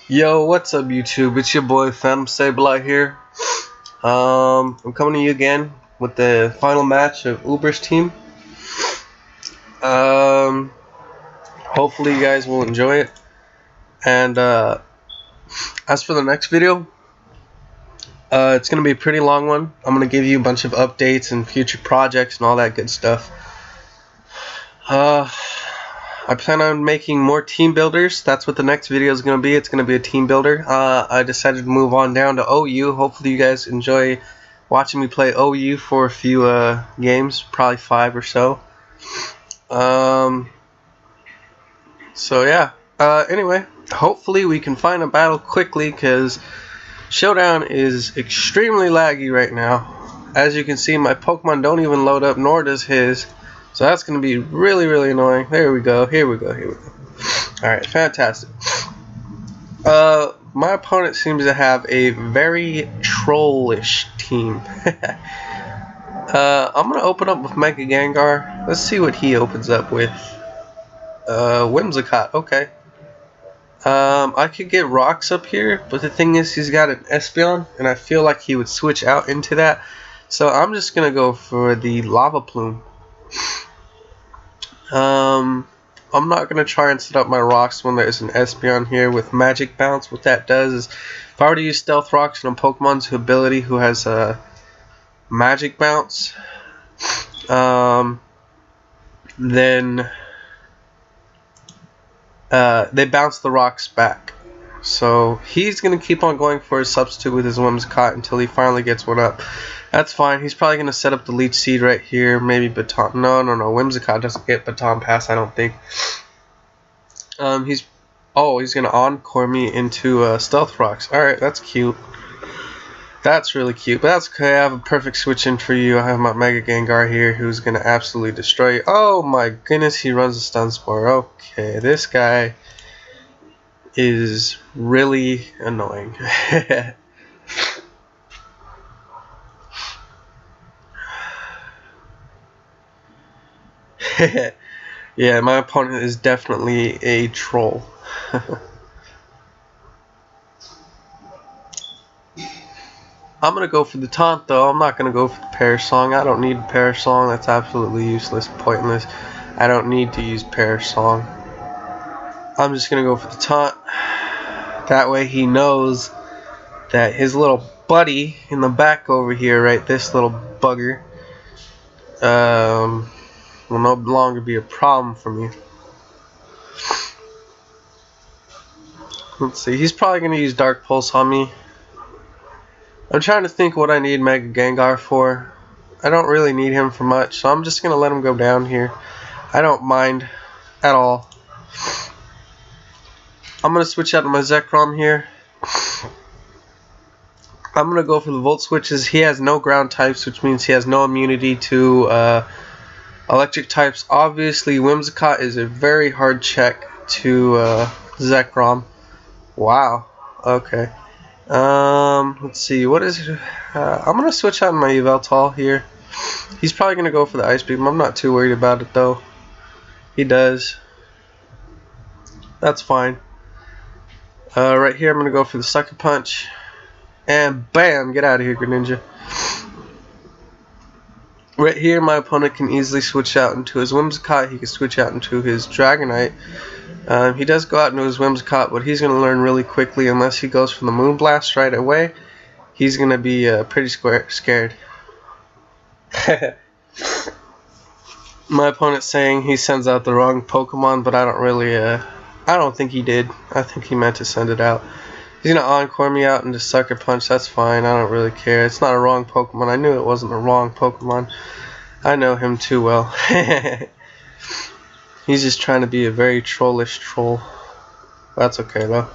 Yo, what's up YouTube? It's your boy Phantom Sableye here. I'm coming to you again with the final match of Uber's team. Hopefully you guys will enjoy it. And as for the next video, it's gonna be a pretty long one. I'm gonna give you a bunch of updates and future projects and all that good stuff. I plan on making more team builders. That's what the next video is going to be. It's going to be a team builder. I decided to move on down to OU. Hopefully you guys enjoy watching me play OU for a few games, probably 5 or so. So yeah. Anyway, hopefully we can find a battle quickly because Showdown is extremely laggy right now. As you can see, my Pokemon don't even load up, nor does his. So that's going to be really, really annoying. There we go. Here we go. Alright, fantastic. My opponent seems to have a very trollish team. I'm going to open up with Mega Gengar. Let's see what he opens up with. Whimsicott. Okay. I could get rocks up here, but the thing is he's got an Espeon, and I feel like he would switch out into that. So I'm just going to go for the Lava Plume. I'm not going to try and set up my rocks when there's an Espeon here with Magic Bounce. What that does is, if I were to use Stealth Rocks on a Pokemon's ability who has a Magic Bounce, then they bounce the rocks back. So he's going to keep on going for his substitute with his Whimsicott until he finally gets one up. That's fine. He's probably going to set up the Leech Seed right here. Maybe Baton. No. Whimsicott doesn't get Baton Pass, I don't think. He's going to Encore me into Stealth Rocks. Alright, that's cute. That's really cute. But that's okay. I have a perfect switch in for you. I have my Mega Gengar here who's going to absolutely destroy you. Oh my goodness, he runs a Stun Spore. Okay, this guy is really annoying. Yeah, my opponent is definitely a troll. I'm gonna go for the taunt though. I'm not gonna go for the Perish Song. I don't need a Perish Song. That's absolutely useless, pointless. I don't need to use Perish Song. I'm just gonna go for the taunt. That way he knows that his little buddy in the back over here, right, this little bugger, will no longer be a problem for me. Let's see, he's probably going to use Dark Pulse on me. I'm trying to think what I need Mega Gengar for. I don't really need him for much, so I'm just going to let him go down here. I don't mind at all. I'm going to switch out to my Zekrom here. I'm going to go for the Volt Switches. He has no ground types, which means he has no immunity to electric types. Obviously, Whimsicott is a very hard check to Zekrom. Wow. Okay. Let's see. What is it? I'm going to switch out my Yveltal here. He's probably going to go for the Ice Beam. I'm not too worried about it, though. He does. That's fine. Right here, I'm going to go for the Sucker Punch. And bam! Get out of here, Greninja. Right here, my opponent can easily switch out into his Whimsicott. He can switch out into his Dragonite. He does go out into his Whimsicott, but he's going to learn really quickly unless he goes for the Moonblast right away. He's going to be pretty scared. My opponent's saying he sends out the wrong Pokemon, but I don't really, I don't think he did. I think he meant to send it out. He's going to Encore me out into Sucker Punch. That's fine. I don't really care. It's not a wrong Pokemon. I knew it wasn't a wrong Pokemon. I know him too well. He's just trying to be a very trollish troll. That's okay, though.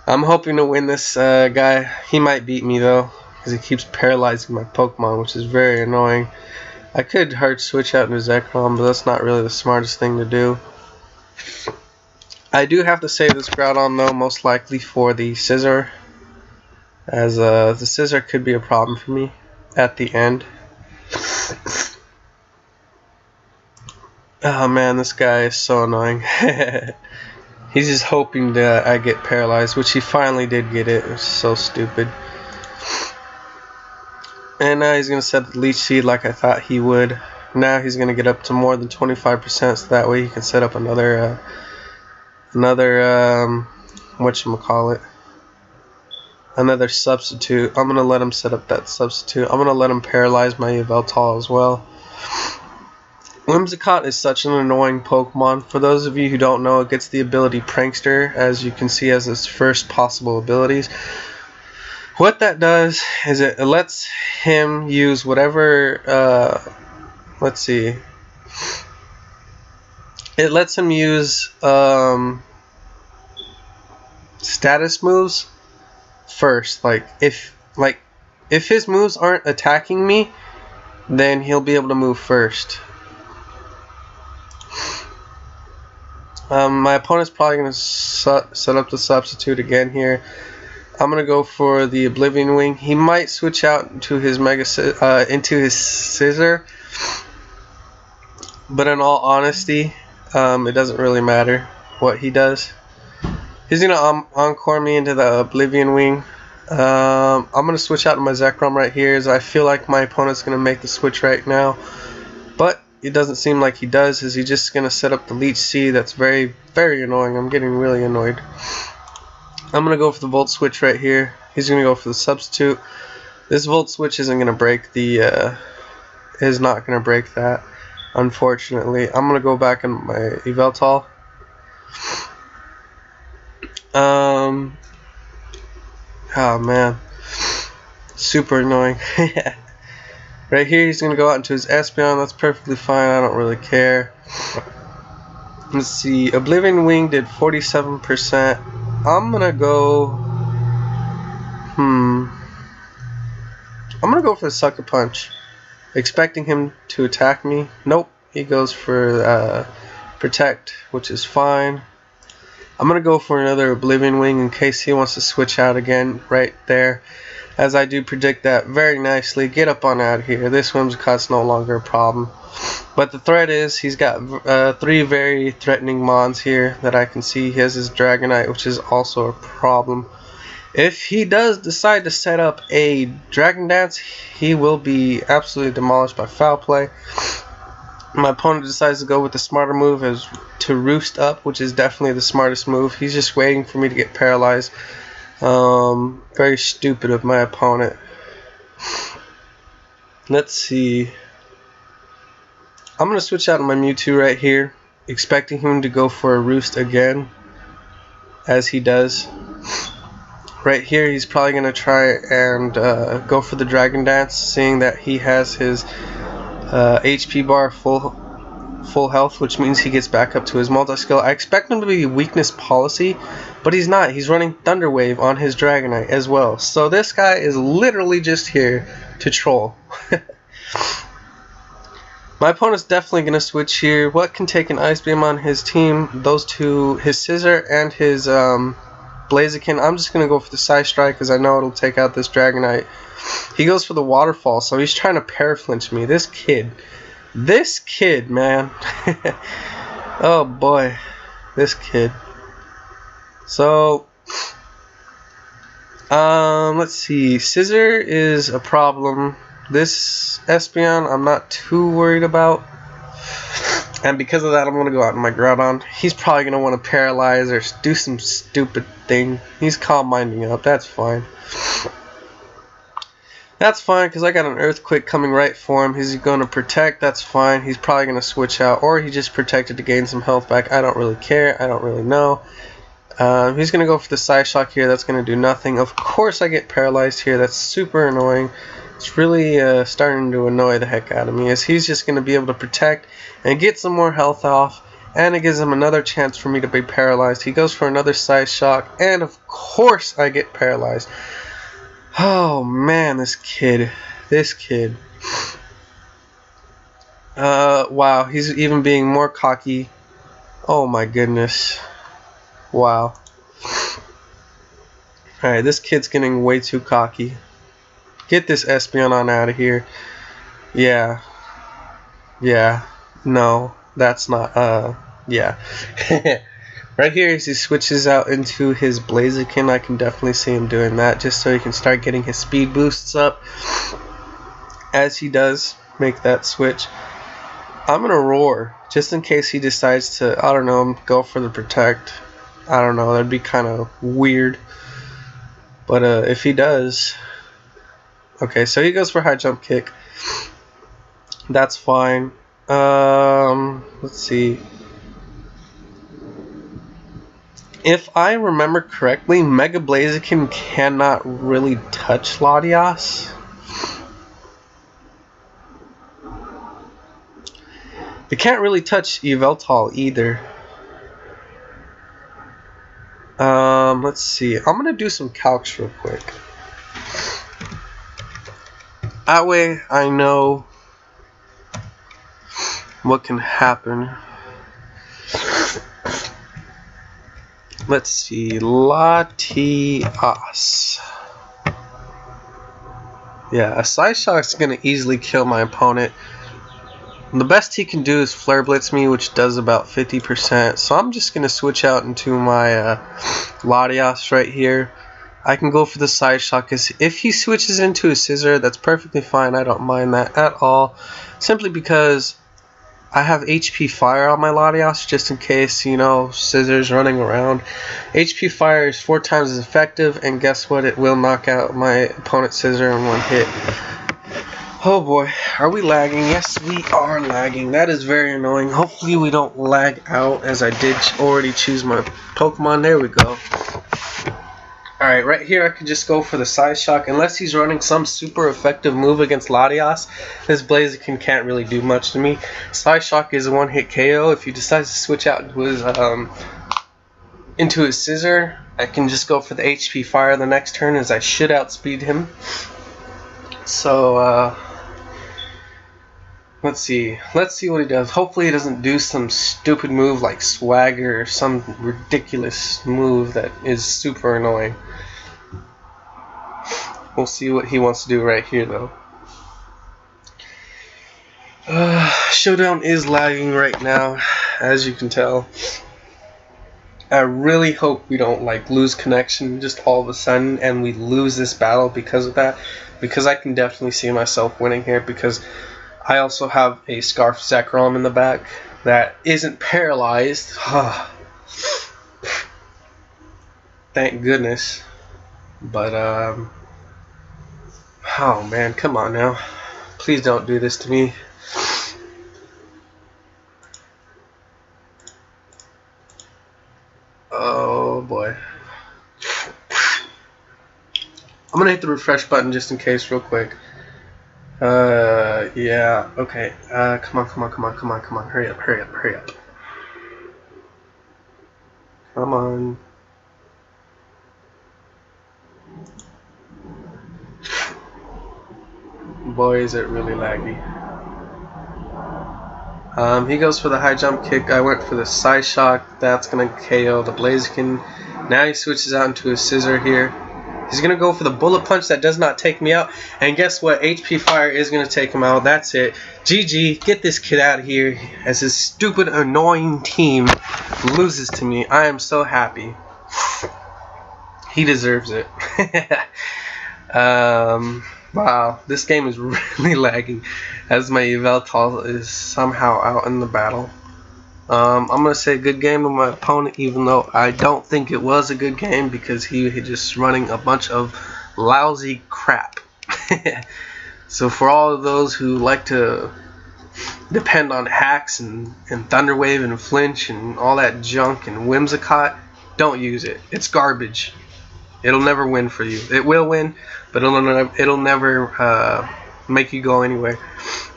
I'm hoping to win this guy. He might beat me, though, because he keeps paralyzing my Pokemon, which is very annoying. I could hard switch out into Zekrom, but that's not really the smartest thing to do. I do have to save this Groudon though, most likely for the Scizor, as the Scizor could be a problem for me at the end. Oh man, this guy is so annoying. He's just hoping that I get paralyzed, which he finally did get it. It's so stupid. And now he's going to set the leech seed like I thought he would. Now he's going to get up to more than 25%, so that way he can set up another whatchamacallit, another substitute. I'm going to let him set up that substitute. I'm going to let him paralyze my Yveltal as well. Whimsicott is such an annoying Pokemon. For those of you who don't know, it gets the ability Prankster, as you can see, as its first possible abilities. What that does is it lets him use whatever, let's see, it lets him use status moves first. Like if his moves aren't attacking me, then he'll be able to move first. My opponent's probably going to set up the substitute again here. I'm going to go for the Oblivion Wing. He might switch out into his Scissor, but in all honesty, it doesn't really matter what he does. He's going to Encore me into the Oblivion Wing. I'm going to switch out to my Zekrom right here, as I feel like my opponent's going to make the switch right now, but it doesn't seem like he does, as he's just going to set up the Leech Seed. That's very, very annoying. I'm getting really annoyed. I'm going to go for the Volt Switch right here. He's going to go for the substitute. This Volt Switch isn't going to break the, is not going to break that, unfortunately. I'm going to go back in my Yveltal. Oh man. Super annoying. Right here, he's going to go out into his Espeon. That's perfectly fine. I don't really care. Let's see. Oblivion Wing did 47%. I'm going to go... I'm going to go for the Sucker Punch. Expecting him to attack me. Nope. He goes for Protect, which is fine. I'm going to go for another Oblivion Wing in case he wants to switch out again right there. As I do predict that very nicely. Get up on out of here. This Whimsicott's no longer a problem. But the threat is he's got 3 very threatening Mons here that I can see. He has his Dragonite, which is also a problem. If he does decide to set up a Dragon Dance, he will be absolutely demolished by Foul Play. My opponent decides to go with the smarter move as to Roost Up, which is definitely the smartest move. He's just waiting for me to get paralyzed. Very stupid of my opponent. Let's see. I'm going to switch out to my Mewtwo right here, expecting him to go for a Roost again, as he does. Right here, he's probably going to try and go for the Dragon Dance, seeing that he has his HP bar full health, which means he gets back up to his multi-skill. I expect him to be Weakness Policy, but he's not. He's running Thunder Wave on his Dragonite as well. So this guy is literally just here to troll. My opponent's definitely going to switch here. What can take an Ice Beam on his team? Those two, his Scissor and his Blaziken. I'm just going to go for the Psystrike because I know it'll take out this Dragonite. He goes for the Waterfall, so he's trying to paraflinch me. This kid, man. Oh boy, this kid. So, let's see. Scissor is a problem. This Espeon I'm not too worried about. And because of that, I'm going to go out in my Groudon. He's probably going to want to paralyze or do some stupid thing. He's calm minding up. That's fine. That's fine because I got an Earthquake coming right for him. He's going to protect. That's fine. He's probably going to switch out. Or he just protected to gain some health back. I don't really care. I don't really know. He's going to go for the Psyshock here. That's going to do nothing. Of course I get paralyzed here. That's super annoying. It's really starting to annoy the heck out of me, as he's just going to be able to protect and get some more health off, and it gives him another chance for me to be paralyzed. He goes for another Psyshock, and of course I get paralyzed. Oh man, this kid. Wow, he's even being more cocky. Oh my goodness. Wow. Alright, this kid's getting way too cocky. Get this Espeon on out of here. Yeah. No, that's not, yeah. Right here, as he switches out into his Blaziken, I can definitely see him doing that just so he can start getting his speed boosts up as he does make that switch. I'm gonna roar just in case he decides to, I don't know, go for the protect. I don't know, that'd be kind of weird. But if he does, okay, so he goes for high jump kick. That's fine. Let's see. If I remember correctly, Mega Blaziken cannot really touch Latias. It can't really touch Yveltal either. Let's see. I'm gonna do some calcs real quick. That way I know what can happen. Let's see, Latias. Yeah, a Side Shock's gonna easily kill my opponent. The best he can do is Flare Blitz me, which does about 50%. So I'm just gonna switch out into my Latias right here. I can go for the Side Shock. If he switches into a Scissor, that's perfectly fine. I don't mind that at all. Simply because I have HP Fire on my Latias just in case, you know, Scissors running around. HP Fire is 4 times as effective, and guess what? It will knock out my opponent's Scissor in one hit. Oh boy, are we lagging? Yes, we are lagging. That is very annoying. Hopefully we don't lag out, as I did already choose my Pokemon. There we go. Alright, right here I can just go for the Side Shock. Unless he's running some super effective move against Latias, this Blaziken can't really do much to me. Side Shock is a one-hit KO. If he decides to switch out into his Scissor, I can just go for the HP Fire the next turn, as I should outspeed him. So, let's see what he does. Hopefully he doesn't do some stupid move like Swagger or some ridiculous move that is super annoying. We'll see what he wants to do right here though. Showdown is lagging right now, as you can tell. I really hope we don't like lose connection just all of a sudden and we lose this battle because of that, because I can definitely see myself winning here, because I also have a Scarf Zekrom in the back that isn't paralyzed. Thank goodness. But, oh man, come on now. Please don't do this to me. Oh boy. I'm gonna hit the refresh button just in case real quick. Yeah, okay. Come on. Hurry up. Come on. Boy, is it really laggy. He goes for the high jump kick. I went for the Side Shock. That's gonna KO the Blaziken. Now he switches out into his Scissor here. He's going to go for the Bullet Punch. That does not take me out. And guess what? HP Fire is going to take him out. That's it. GG. Get this kid out of here as his stupid, annoying team loses to me. I am so happy. He deserves it. Wow. This game is really lagging as my Yveltal is somehow out in the battle. I'm going to say good game to my opponent, even though I don't think it was a good game because he just running a bunch of lousy crap. So for all of those who like to depend on hacks and Thunder Wave and Flinch and all that junk and Whimsicott, don't use it. It's garbage. It'll never win for you. It will win, but it'll never make you go anywhere.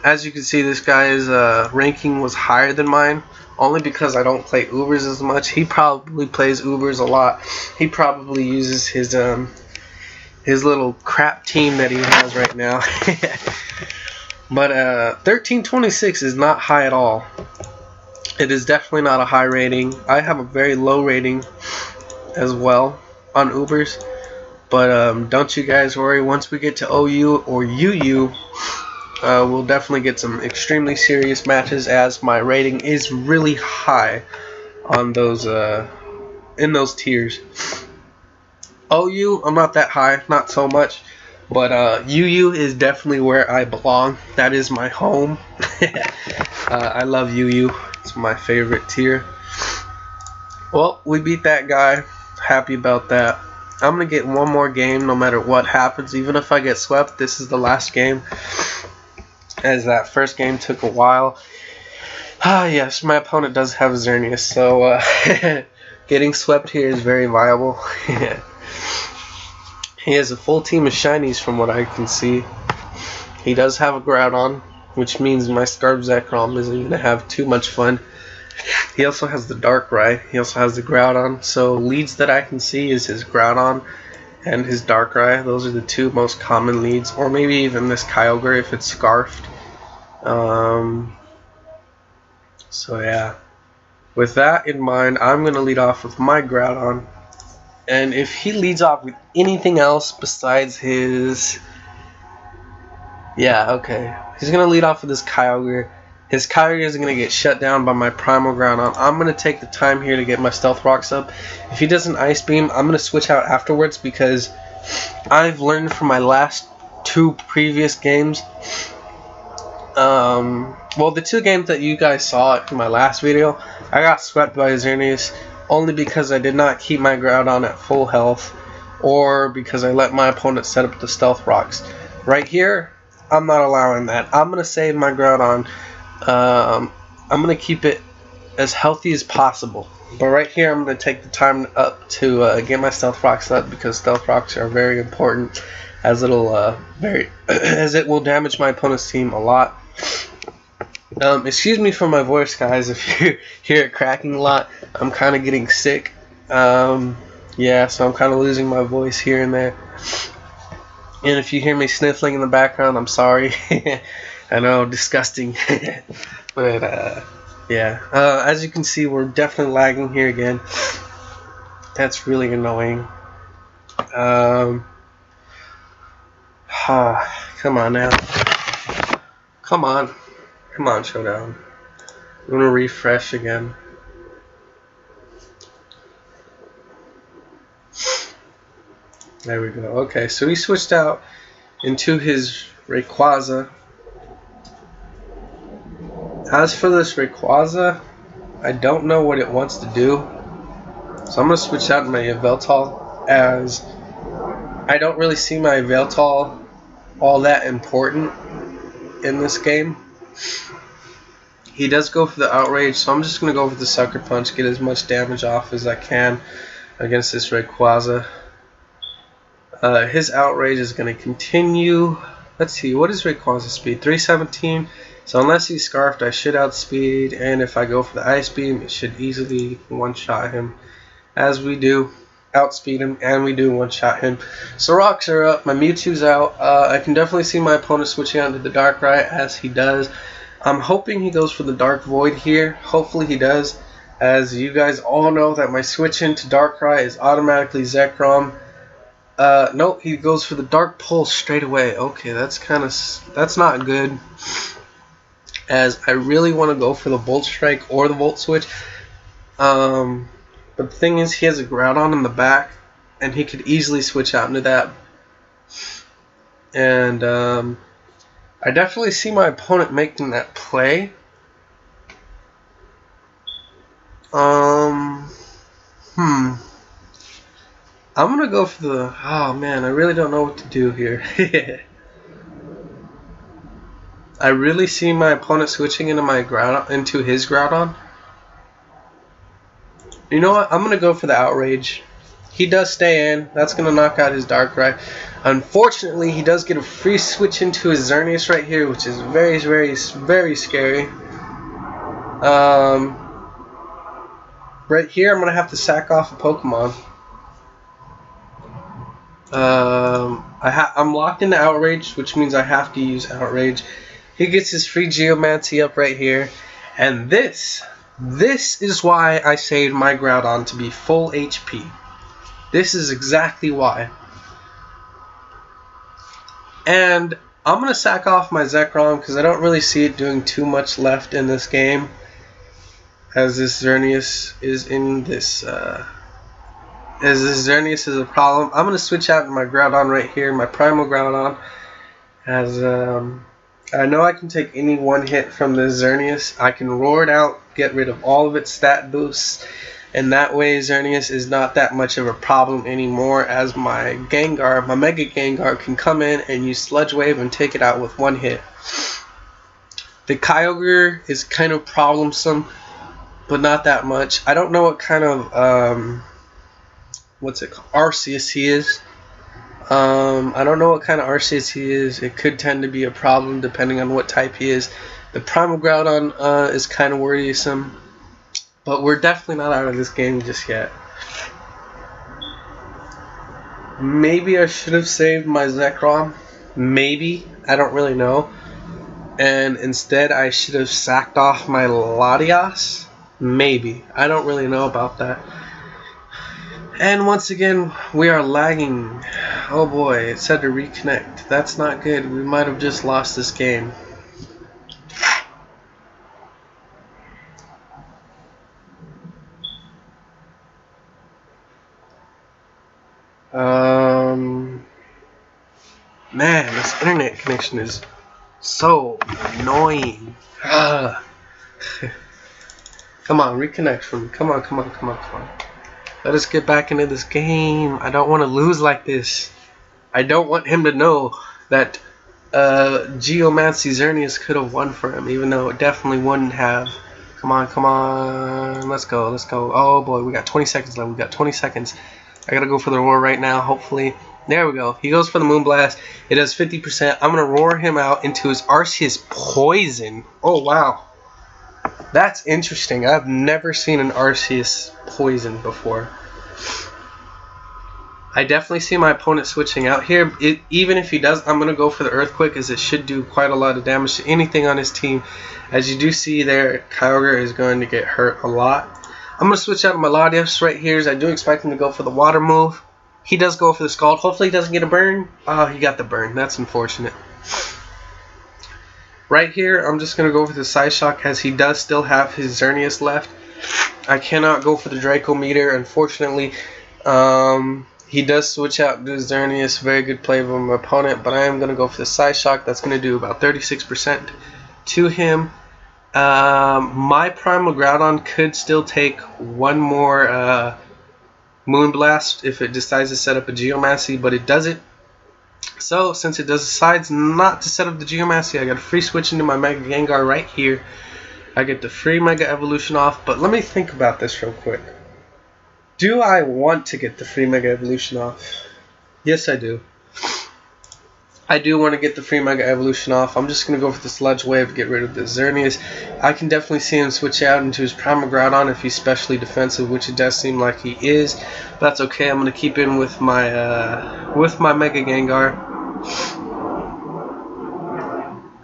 As you can see, this guy's ranking was higher than mine. Only because I don't play Ubers as much. He probably plays Ubers a lot. He probably uses his little crap team that he has right now. But 1326 is not high at all. It is definitely not a high rating. I have a very low rating as well on Ubers. But don't you guys worry. Once we get to OU or UU, we'll definitely get some extremely serious matches, as my rating is really high on those in those tiers. OU, I'm not that high, not so much. But UU is definitely where I belong. That is my home. I love UU. It's my favorite tier. Well, we beat that guy. Happy about that. I'm going to get one more game no matter what happens. Even if I get swept, this is the last game. As that first game took a while. Ah, yes, my opponent does have Xerneas. So getting swept here is very viable. He has a full team of shinies from what I can see. He does have a Groudon, which means my Scarf Zekrom isn't going to have too much fun. He also has the Darkrai. He also has the Groudon. So leads that I can see is his Groudon and his Darkrai. Those are the two most common leads. Or maybe even this Kyogre if it's Scarfed. So yeah. With that in mind, I'm going to lead off with my Groudon. And if he leads off with anything else besides his... Yeah, okay. He's going to lead off with his Kyogre. His Kyogre is going to get shut down by my Primal Groudon. I'm going to take the time here to get my Stealth Rocks up. If he does an Ice Beam, I'm going to switch out afterwards because I've learned from my last two previous games. Well, the two games that you guys saw in my last video, I got swept by Xerneas. Only because I did not keep my Groudon at full health, or because I let my opponent set up the Stealth Rocks. Right here, I'm not allowing that. I'm going to save my Groudon. I'm going to keep it as healthy as possible. But right here, I'm going to take the time up to get my Stealth Rocks up, because Stealth Rocks are very important, as it'll as it will damage my opponent's team a lot. Excuse me for my voice, guys, if you hear it cracking a lot. I'm kind of getting sick. Yeah, so I'm kind of losing my voice here and there. And if you hear me sniffling in the background, I'm sorry. I know, disgusting. But, yeah. As you can see, we're definitely lagging here again. That's really annoying. Come on now. Come on. Come on, Showdown. I'm going to refresh again. There we go. Okay, so he switched out into his Rayquaza. As for this Rayquaza, I don't know what it wants to do. So I'm going to switch out my Yveltal, as I don't really see my Yveltal all that important in this game. He does go for the Outrage, so I'm just going to go for the Sucker Punch, get as much damage off as I can against this Rayquaza. His Outrage is going to continue. Let's see, what is Rayquaza's speed? 317. So unless he's Scarfed, I should outspeed, and if I go for the Ice Beam, it should easily one-shot him. As we do, outspeed him, and we do one-shot him. So rocks are up, my Mewtwo's out. I can definitely see my opponent switching on to the Darkrai, as he does. I'm hoping he goes for the Dark Void here. Hopefully he does, as you guys all know that my switch into Darkrai is automatically Zekrom. Nope, he goes for the Dark Pulse straight away. Okay, that's not good, as I really want to go for the Volt Strike or the Volt Switch. But the thing is, he has a Groudon in the back, and he could easily switch out into that. And I definitely see my opponent making that play. I'm gonna go for the... Oh man, I really don't know what to do here. I really see my opponent switching into my Groudon, into his Groudon. You know what? I'm gonna go for the Outrage. He does stay in. That's gonna knock out his Darkrai. Unfortunately, he does get a free switch into his Xerneas right here, which is very, very, very scary. Right here, I'm gonna have to sack off a Pokemon. I'm locked into Outrage, which means I have to use Outrage. He gets his free Geomancy up right here, and this is why I saved my Groudon to be full HP. This is exactly why. And I'm going to sack off my Zekrom because I don't really see it doing too much left in this game, as this Xerneas is in this as this Xerneas is a problem. I'm going to switch out my Groudon right here, my Primal Groudon, as I know I can take any one hit from this Xerneas. I can roar it out, get rid of all of its stat boosts, and that way Xerneas is not that much of a problem anymore, as my Gengar, my Mega Gengar, can come in and use Sludge Wave and take it out with one hit. The Kyogre is kind of problemsome, but not that much. I don't know what kind of what's it called? Arceus he is. I don't know what kind of Arceus he is. It could tend to be a problem depending on what type he is. The Primal Groudon is kind of worrisome, but we're definitely not out of this game just yet. Maybe I should have saved my Zekrom. Maybe. I don't really know. And instead I should have sacked off my Latias. Maybe. I don't really know about that. And once again, we are lagging. Oh boy, it said to reconnect. That's not good. We might have just lost this game. Man, this internet connection is so annoying. Come on, reconnect for me. Come on, come on, come on, come on. Let us get back into this game. I don't want to lose like this. I don't want him to know that Geomancy Xerneas could have won for him, even though it definitely wouldn't have. Come on, come on. Let's go, let's go. Oh boy, we got 20 seconds left. We got 20 seconds. I gotta go for the roar right now, hopefully. There we go. He goes for the Moonblast. It does 50%. I'm gonna roar him out into his Arceus Poison. Oh wow. That's interesting. I've never seen an Arceus Poison before. I definitely see my opponent switching out here. Even if he does, I'm going to go for the Earthquake, as it should do quite a lot of damage to anything on his team. As you do see there, Kyogre is going to get hurt a lot. I'm going to switch out my Latias right here, as I do expect him to go for the Water move. He does go for the Scald. Hopefully he doesn't get a burn. Oh, he got the burn. That's unfortunate. Right here, I'm just going to go for the Psyshock, as he does still have his Xerneas left. I cannot go for the Draco Meter, unfortunately. He does switch out to Xerneas. Very good play from my opponent, but I am going to go for the Psyshock. That's going to do about 36% to him. My Primal Groudon could still take one more Moonblast if it decides to set up a Geomancy, but it doesn't. So, since it decides not to set up the Geomancy, I got a free switch into my Mega Gengar right here. I get the free Mega Evolution off, but let me think about this real quick. Do I want to get the free Mega Evolution off? Yes, I do. I do want to get the free Mega Evolution off. I'm just going to go for the Sludge Wave to get rid of the Xerneas. I can definitely see him switch out into his Primal Groudon if he's specially defensive, which it does seem like he is. But that's okay. I'm going to keep in with my Mega Gengar.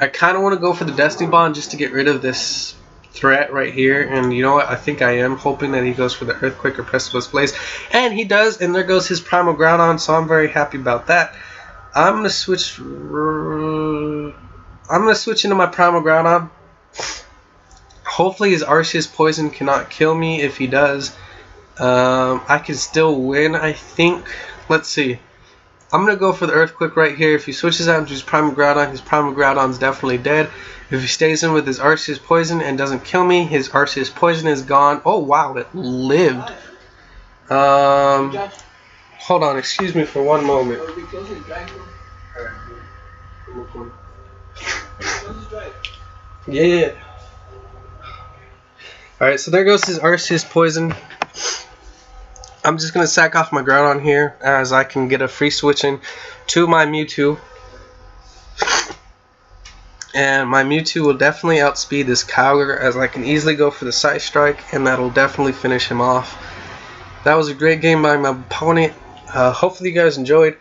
I kind of want to go for the Destiny Bond just to get rid of this threat right here, and you know what, I think I am hoping that he goes for the Earthquake or Precipice Blaze, and he does, and there goes his Primal Groudon, so I'm very happy about that. I'm gonna switch into my Primal Groudon. Hopefully his Arceus Poison cannot kill me. If he does, I can still win, I think. Let's see. I'm going to go for the Earthquake right here. If he switches out into his Primal Groudon's definitely dead. If he stays in with his Arceus Poison and doesn't kill me, his Arceus Poison is gone. Oh, wow, it lived. Hold on, excuse me for one moment. Yeah. Alright, so there goes his Arceus Poison. I'm just going to sack off my Groudon here, as I can get a free switch in to my Mewtwo. And my Mewtwo will definitely outspeed this Kyogre, as I can easily go for the Psy Strike, and that'll definitely finish him off. That was a great game by my opponent. Hopefully you guys enjoyed.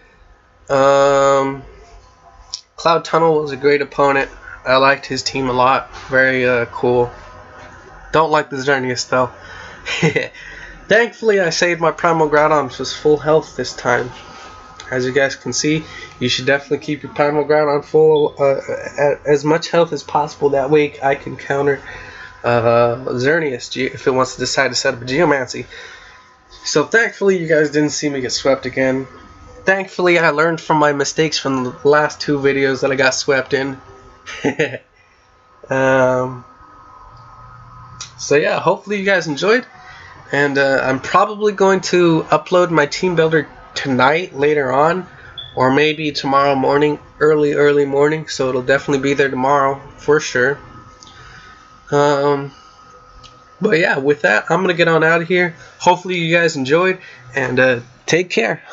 Cloud Tunnel was a great opponent. I liked his team a lot. Very cool. Don't like the Xerneas though. Thankfully, I saved my Primal Groudon with full health this time. As you guys can see, you should definitely keep your Primal Groudon full, at as much health as possible. That way I can counter Xerneas if it wants to decide to set up a Geomancy. So thankfully you guys didn't see me get swept again. Thankfully I learned from my mistakes from the last 2 videos that I got swept in. So yeah, hopefully you guys enjoyed. And I'm probably going to upload my team builder tonight later on, or maybe tomorrow morning, early morning, so it'll definitely be there tomorrow for sure. But yeah, with that, I'm gonna get on out of here. Hopefully you guys enjoyed, and take care.